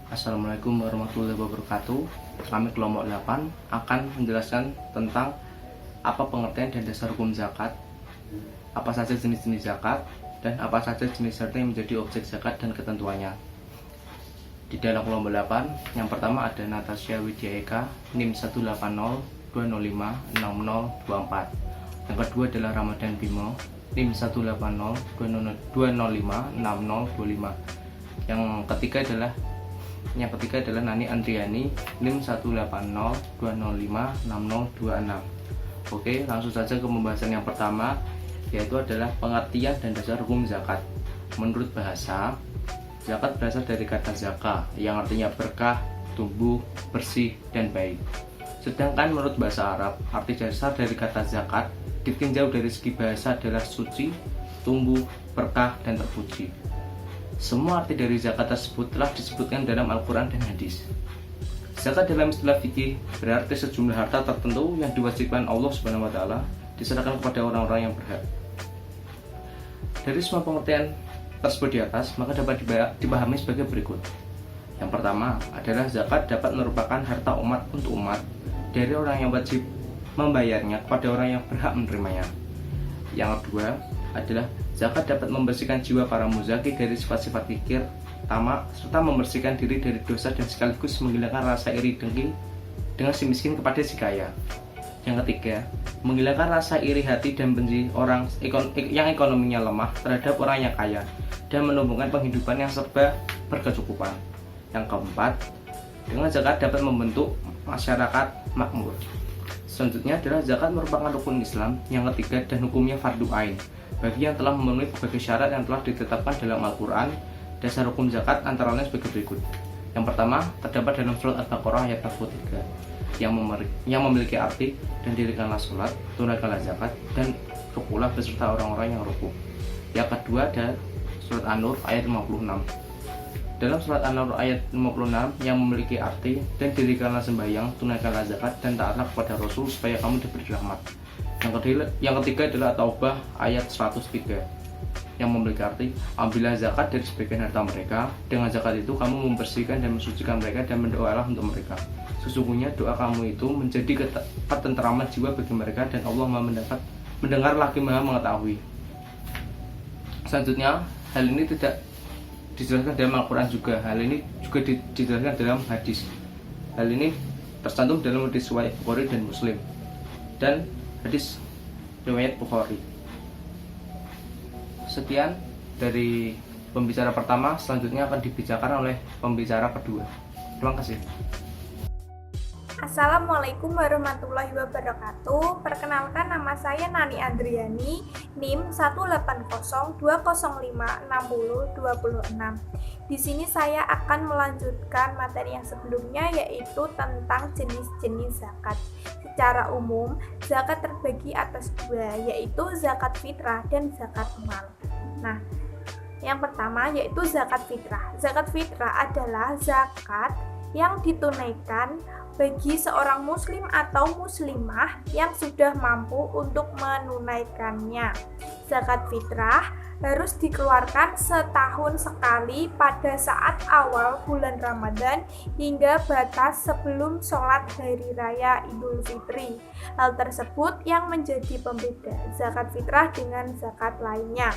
Assalamualaikum warahmatullahi wabarakatuh. Kami kelompok 8 akan menjelaskan tentang apa pengertian dan dasar hukum zakat, apa saja jenis-jenis zakat, dan apa saja jenis harta yang menjadi objek zakat dan ketentuannya. Di dalam kelompok 8, yang pertama ada Natasha Widya Eka, NIM 180-205-6024. Yang kedua adalah Ramadan Bimo, NIM 180-205-6025. Yang ketiga adalah Nani Andriani, NIM 180-205-6026. Oke, langsung saja ke pembahasan yang pertama, yaitu adalah pengertian dan dasar hukum zakat. Menurut bahasa, zakat berasal dari kata zaka, yang artinya berkah, tumbuh, bersih, dan baik. Sedangkan menurut bahasa Arab, arti dasar dari kata zakat ditinjau dari segi bahasa adalah suci, tumbuh, berkah, dan terpuji. Semua arti dari zakat tersebut telah disebutkan dalam Al-Quran dan hadis. Zakat dalam istilah fikih berarti sejumlah harta tertentu yang diwajibkan Allah Subhanahu wa Ta'ala diserahkan kepada orang-orang yang berhak. Dari semua pengertian tersebut di atas, maka dapat dipahami sebagai berikut. Yang pertama adalah zakat dapat merupakan harta umat untuk umat dari orang yang wajib membayarnya kepada orang yang berhak menerimanya. Yang kedua adalah zakat dapat membersihkan jiwa para muzaki dari sifat-sifat kikir, tamak, serta membersihkan diri dari dosa dan sekaligus menghilangkan rasa iri dengki dengan si miskin kepada si kaya. Yang ketiga, menghilangkan rasa iri hati dan benci orang yang ekonominya lemah terhadap orang yang kaya dan menumbuhkan penghidupan yang serba berkecukupan. Yang keempat, dengan zakat dapat membentuk masyarakat makmur. Selanjutnya adalah zakat merupakan rukun Islam yang ketiga dan hukumnya fardu ain bagi yang telah memenuhi berbagai syarat yang telah ditetapkan dalam Al-Quran. Dasar hukum zakat antara lain sebagai berikut. Yang pertama, terdapat dalam surat Al-Baqarah ayat 43 yang memiliki arti, dan dirikanlah sholat, tunaikanlah zakat, dan rukulah beserta orang-orang yang ruku. Yang kedua ada surat An-Nur ayat 56. Dalam surat An-Nur ayat 56 yang memiliki arti, dan dirikanlah sembahyang, tunaikanlah zakat, dan taatlah kepada Rasul supaya kamu diberi rahmat. Yang ketiga adalah Taubah ayat 103 yang memiliki arti, ambillah zakat dari sebagian harta mereka, dengan zakat itu kamu membersihkan dan mensucikan mereka dan berdoalah untuk mereka. Sesungguhnya doa kamu itu menjadi ketenteraman jiwa bagi mereka, dan Allah mendengar lagi Maha mengetahui. Selanjutnya, hal ini tidak dijelaskan dalam Al-Quran juga. Hal ini juga dijelaskan dalam hadis. Hal ini tercantum dalam hadis riwayat Bukhari dan Muslim dan hadis riwayat Bukhari. Sekian dari pembicara pertama, selanjutnya akan dibicarakan oleh pembicara kedua. Terima kasih. Assalamualaikum warahmatullahi wabarakatuh. Perkenalkan, nama saya Nani Andriani, NIM 180-205-6026. Di sini saya akan melanjutkan materi yang sebelumnya, yaitu tentang jenis-jenis zakat. Secara umum, zakat terbagi atas dua, yaitu zakat fitrah dan zakat mal. Nah, yang pertama yaitu zakat fitrah. Zakat fitrah adalah zakat yang ditunaikan bagi seorang muslim atau muslimah yang sudah mampu untuk menunaikannya. Zakat fitrah harus dikeluarkan setahun sekali pada saat awal bulan Ramadan hingga batas sebelum sholat hari raya Idul Fitri. Hal tersebut yang menjadi pembeda zakat fitrah dengan zakat lainnya.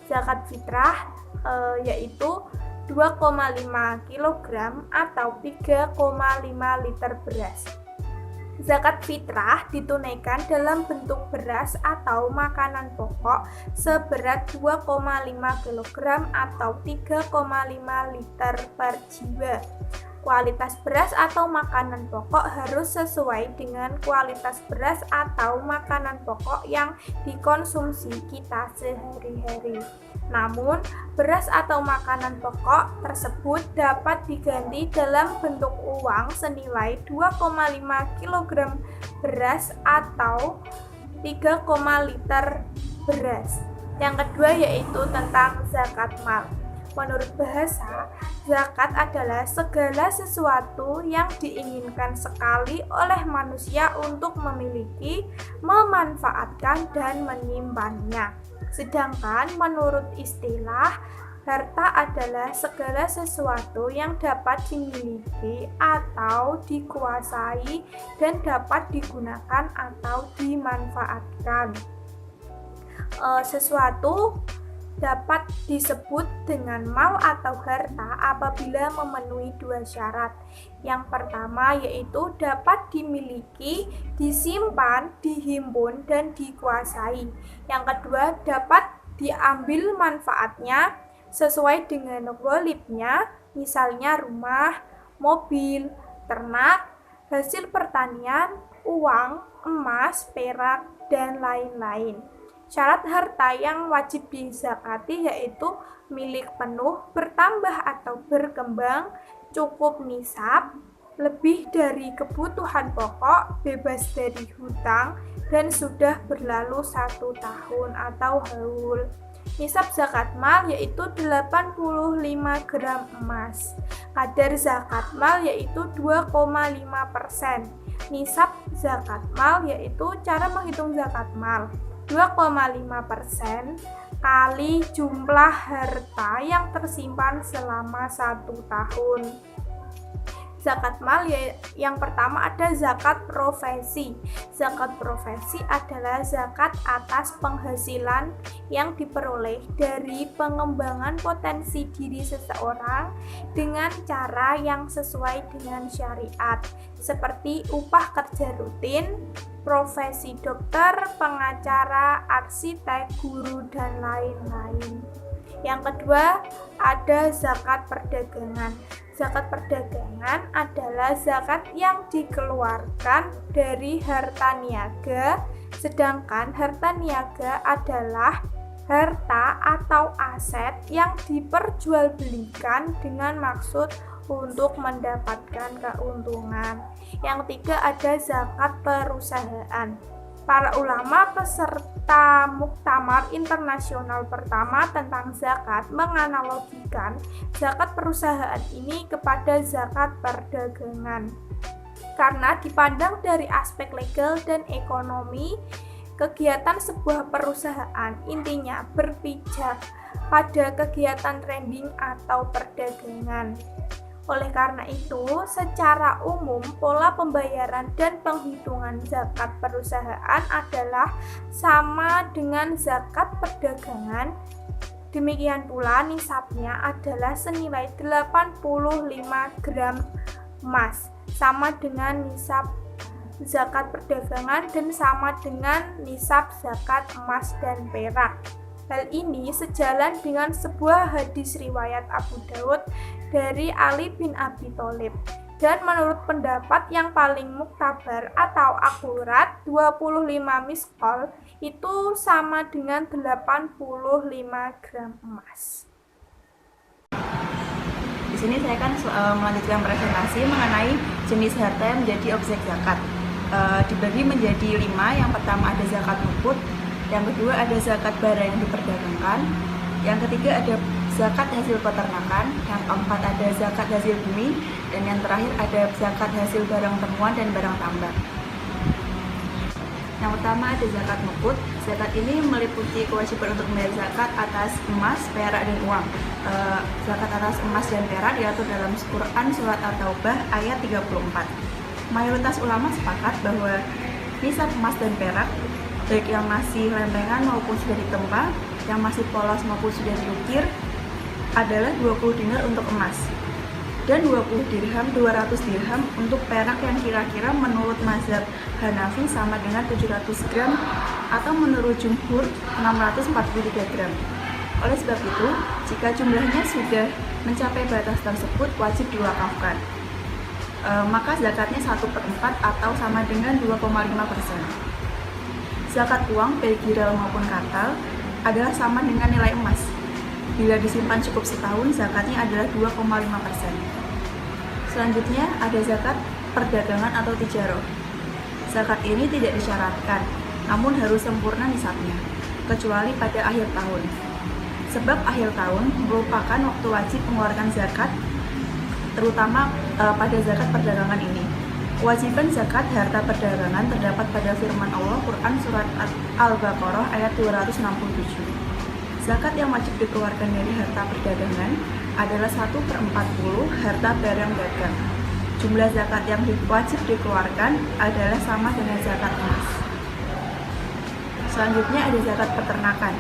Zakat fitrah yaitu 2,5 kg atau 3,5 liter beras. Zakat fitrah ditunaikan dalam bentuk beras atau makanan pokok seberat 2,5 kg atau 3,5 liter per jiwa. Kualitas beras atau makanan pokok harus sesuai dengan kualitas beras atau makanan pokok yang dikonsumsi kita sehari-hari. Namun, beras atau makanan pokok tersebut dapat diganti dalam bentuk uang senilai 2,5 kg beras atau 3, liter beras. Yang kedua yaitu tentang zakat mal. Menurut bahasa, zakat adalah segala sesuatu yang diinginkan sekali oleh manusia untuk memiliki, memanfaatkan, dan menyimpannya. Sedangkan menurut istilah Harta adalah segala sesuatu yang dapat dimiliki atau dikuasai dan dapat digunakan atau dimanfaatkan. Sesuatu dapat disebut dengan mal atau harta apabila memenuhi dua syarat. Yang pertama yaitu dapat dimiliki, disimpan, dihimpun, dan dikuasai. Yang kedua dapat diambil manfaatnya sesuai dengan ghalibnya, misalnya rumah, mobil, ternak, hasil pertanian, uang, emas, perak, dan lain-lain. Syarat harta yang wajib dizakati yaitu milik penuh, bertambah atau berkembang, cukup nisab, lebih dari kebutuhan pokok, bebas dari hutang, dan sudah berlalu 1 tahun atau haul. Nisab zakat mal yaitu 85 gram emas. Kadar zakat mal yaitu 2,5%. Nisab zakat mal yaitu cara menghitung zakat mal 2,5% kali jumlah harta yang tersimpan selama 1 tahun. Zakat mal yang pertama ada zakat profesi. Zakat profesi adalah zakat atas penghasilan yang diperoleh dari pengembangan potensi diri seseorang dengan cara yang sesuai dengan syariat, seperti upah kerja rutin, profesi dokter, pengacara, arsitek, guru, dan lain-lain. Yang kedua ada zakat perdagangan. Zakat perdagangan adalah zakat yang dikeluarkan dari harta niaga, sedangkan harta niaga adalah harta atau aset yang diperjualbelikan dengan maksud untuk mendapatkan keuntungan. Yang ketiga ada zakat perusahaan. Para ulama peserta Muktamar Internasional pertama tentang zakat menganalogikan zakat perusahaan ini kepada zakat perdagangan. Karena dipandang dari aspek legal dan ekonomi, kegiatan sebuah perusahaan intinya berpijak pada kegiatan trading atau perdagangan. Oleh karena itu, secara umum pola pembayaran dan penghitungan zakat perusahaan adalah sama dengan zakat perdagangan. Demikian pula nisabnya adalah senilai 85 gram emas, sama dengan nisab zakat perdagangan dan sama dengan nisab zakat emas dan perak. Hal ini sejalan dengan sebuah hadis riwayat Abu Daud dari Ali bin Abi Thalib. Dan menurut pendapat yang paling muktabar atau akurat, 25 miskol itu sama dengan 85 gram emas. Di sini saya akan melanjutkan presentasi mengenai jenis harta yang menjadi objek zakat. Dibagi menjadi 5. Yang pertama ada zakat nukut, yang kedua ada zakat barang yang diperdagangkan, yang ketiga ada zakat hasil peternakan, yang keempat ada zakat hasil bumi, dan yang terakhir ada zakat hasil barang temuan dan barang tambang. Yang pertama ada zakat nukut. Zakat ini meliputi kewajiban untuk membayar zakat atas emas, perak, dan uang. Zakat atas emas dan perak diatur dalam Quran Surat At-Taubah ayat 34. Mayoritas ulama sepakat bahwa nisab emas dan perak, baik yang masih lempengan maupun sudah ditempa, yang masih polos maupun sudah diukir, adalah 20 dinar untuk emas dan 200 dirham untuk perak yang kira-kira menurut mazhab Hanafi sama dengan 700 gram atau menurut jumhur 643 gram. Oleh sebab itu, jika jumlahnya sudah mencapai batas tersebut wajib diwakafkan. Maka zakatnya 1/4 atau sama dengan 2,5%. Zakat uang baik giral maupun katal adalah sama dengan nilai emas. Bila disimpan cukup setahun, zakatnya adalah 2,5%. Selanjutnya ada zakat perdagangan atau tijaroh. Zakat ini tidak disyaratkan, namun harus sempurna nisabnya, kecuali pada akhir tahun. Sebab akhir tahun merupakan waktu wajib mengeluarkan zakat, terutama pada zakat perdagangan ini. Kewajiban zakat harta perdagangan terdapat pada firman Allah Quran Surat Al-Baqarah ayat 267. Zakat yang wajib dikeluarkan dari harta perdagangan adalah 1/40 harta barang dagang. Jumlah zakat yang wajib dikeluarkan adalah sama dengan zakat emas. Selanjutnya ada zakat peternakan.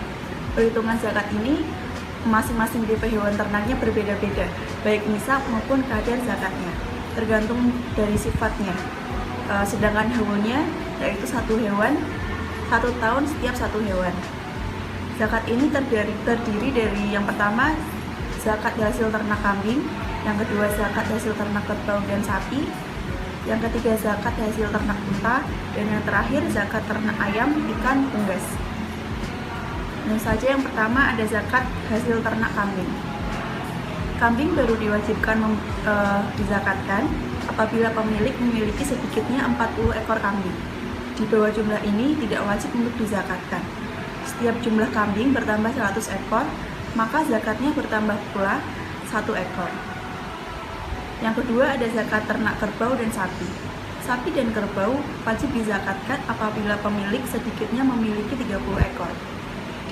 Perhitungan zakat ini masing-masing tipe hewan ternaknya berbeda-beda, baik nisab maupun kadar zakatnya, tergantung dari sifatnya. Sedangkan haulnya yaitu 1 hewan 1 tahun setiap 1 hewan. Zakat ini terdiri dari yang pertama zakat hasil ternak kambing, yang kedua zakat hasil ternak kerbau dan sapi, yang ketiga zakat hasil ternak unta, dan yang terakhir zakat ternak ayam, ikan, unggas. Nah saja yang pertama ada zakat hasil ternak kambing. Kambing baru diwajibkan dizakatkan apabila pemilik memiliki sedikitnya 40 ekor kambing. Di bawah jumlah ini tidak wajib untuk dizakatkan. Setiap jumlah kambing bertambah 100 ekor, maka zakatnya bertambah pula 1 ekor. Yang kedua ada zakat ternak kerbau dan sapi. Sapi dan kerbau wajib dizakatkan apabila pemilik sedikitnya memiliki 30 ekor.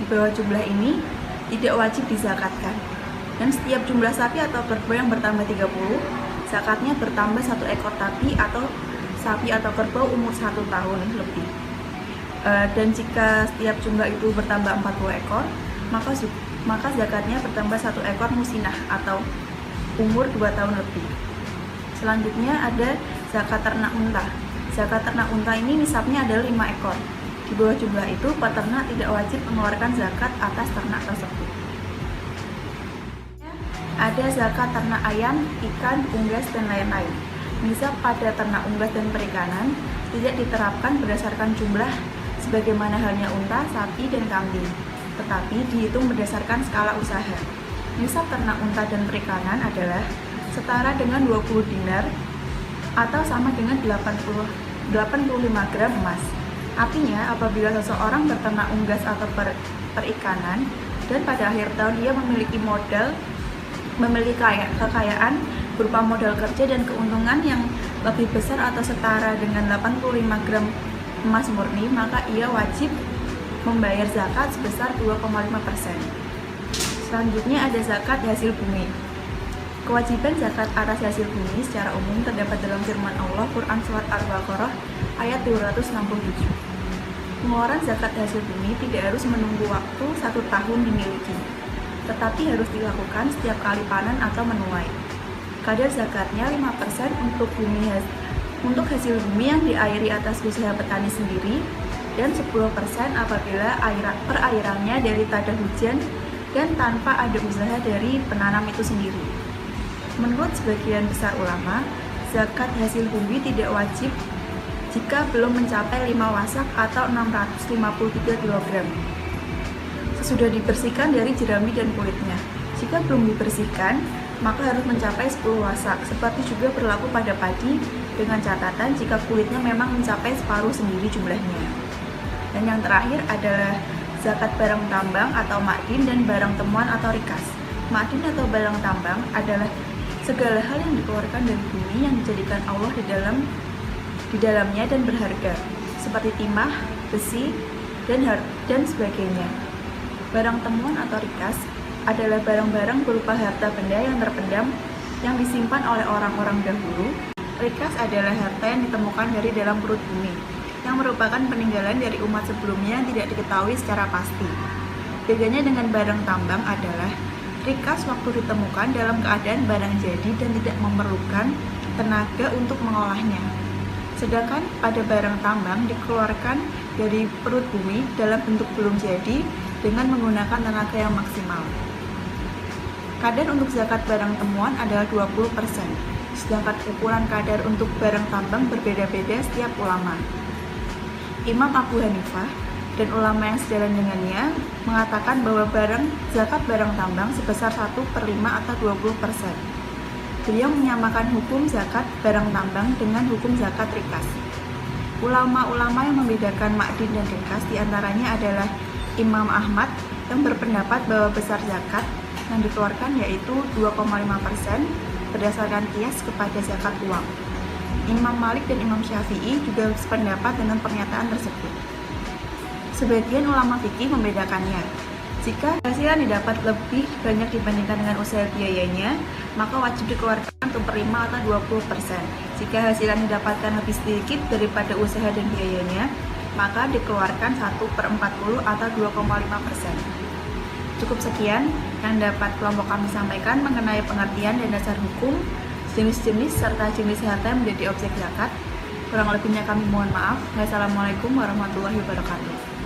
Di bawah jumlah ini tidak wajib dizakatkan. Dan setiap jumlah sapi atau kerbau yang bertambah 30, zakatnya bertambah 1 ekor sapi atau kerbau umur 1 tahun lebih. Dan jika setiap jumlah itu bertambah 40 ekor, maka zakatnya bertambah 1 ekor musinah atau umur 2 tahun lebih. Selanjutnya ada zakat ternak unta. Zakat ternak unta ini nisabnya adalah 5 ekor. Di bawah jumlah itu, peternak tidak wajib mengeluarkan zakat atas ternak tersebut. Ada zakat ternak ayam, ikan, unggas, dan lain-lain. Nisab pada ternak unggas dan perikanan tidak diterapkan berdasarkan jumlah sebagaimana halnya unta, sapi, dan kambing, tetapi dihitung berdasarkan skala usaha. Nisab ternak unta dan perikanan adalah setara dengan 20 dinar atau sama dengan 85 gram emas. Artinya, apabila seseorang berternak unggas atau perikanan dan pada akhir tahun dia memiliki kekayaan berupa modal kerja dan keuntungan yang lebih besar atau setara dengan 85 gram emas murni, maka ia wajib membayar zakat sebesar 2,5%. Selanjutnya ada zakat hasil bumi. Kewajiban zakat atas hasil bumi secara umum terdapat dalam firman Allah Quran Surat Al-Baqarah ayat 267. Pengeluaran zakat hasil bumi tidak harus menunggu waktu 1 tahun dimiliki, tetapi harus dilakukan setiap kali panen atau menuai. Kadar zakatnya 5% untuk hasil bumi yang diairi atas usaha petani sendiri, dan 10% apabila perairannya dari tada hujan dan tanpa ada usaha dari penanam itu sendiri. Menurut sebagian besar ulama, zakat hasil bumi tidak wajib jika belum mencapai 5 wasak atau 653 kg. Sesudah dibersihkan dari jerami dan kulitnya. Jika belum dibersihkan, maka harus mencapai 10 wasak. Seperti juga berlaku pada padi, dengan catatan jika kulitnya memang mencapai separuh sendiri jumlahnya. Dan yang terakhir adalah zakat barang tambang atau ma'din dan barang temuan atau rikas. Ma'din atau barang tambang adalah segala hal yang dikeluarkan dari bumi yang dijadikan Allah di dalamnya dan berharga, seperti timah, besi, dan sebagainya. Barang temuan atau rikas adalah barang-barang berupa harta benda yang terpendam yang disimpan oleh orang-orang dahulu. Rikas adalah harta yang ditemukan dari dalam perut bumi, yang merupakan peninggalan dari umat sebelumnya yang tidak diketahui secara pasti. Bedanya dengan barang tambang adalah rikas waktu ditemukan dalam keadaan barang jadi dan tidak memerlukan tenaga untuk mengolahnya. Sedangkan pada barang tambang dikeluarkan dari perut bumi dalam bentuk belum jadi dengan menggunakan tenaga yang maksimal. Kadar untuk zakat barang temuan adalah 20%, sedangkan ukuran kadar untuk barang tambang berbeda-beda setiap ulama. Imam Abu Hanifah dan ulama yang sejalan dengannya mengatakan bahwa zakat barang tambang sebesar 1/5 atau 20%. Beliau menyamakan hukum zakat barang tambang dengan hukum zakat rikas. Ulama-ulama yang membedakan ma'din dan rikas diantaranya adalah Imam Ahmad yang berpendapat bahwa besar zakat yang dikeluarkan yaitu 2,5% berdasarkan kias kepada zakat uang. Imam Malik dan Imam Syafi'i juga sependapat dengan pernyataan tersebut. Sebagian ulama fikih membedakannya. Jika penghasilan didapat lebih banyak dibandingkan dengan usaha biayanya, maka wajib dikeluarkan 1/5 atau 20%. Jika hasil yang didapatkan lebih sedikit daripada usaha dan biayanya, maka dikeluarkan 1/40 atau 2,5%. Cukup sekian yang dapat kelompok kami sampaikan mengenai pengertian dan dasar hukum, jenis-jenis serta jenis harta yang menjadi objek zakat. Kurang lebihnya kami mohon maaf. Wassalamualaikum warahmatullahi wabarakatuh.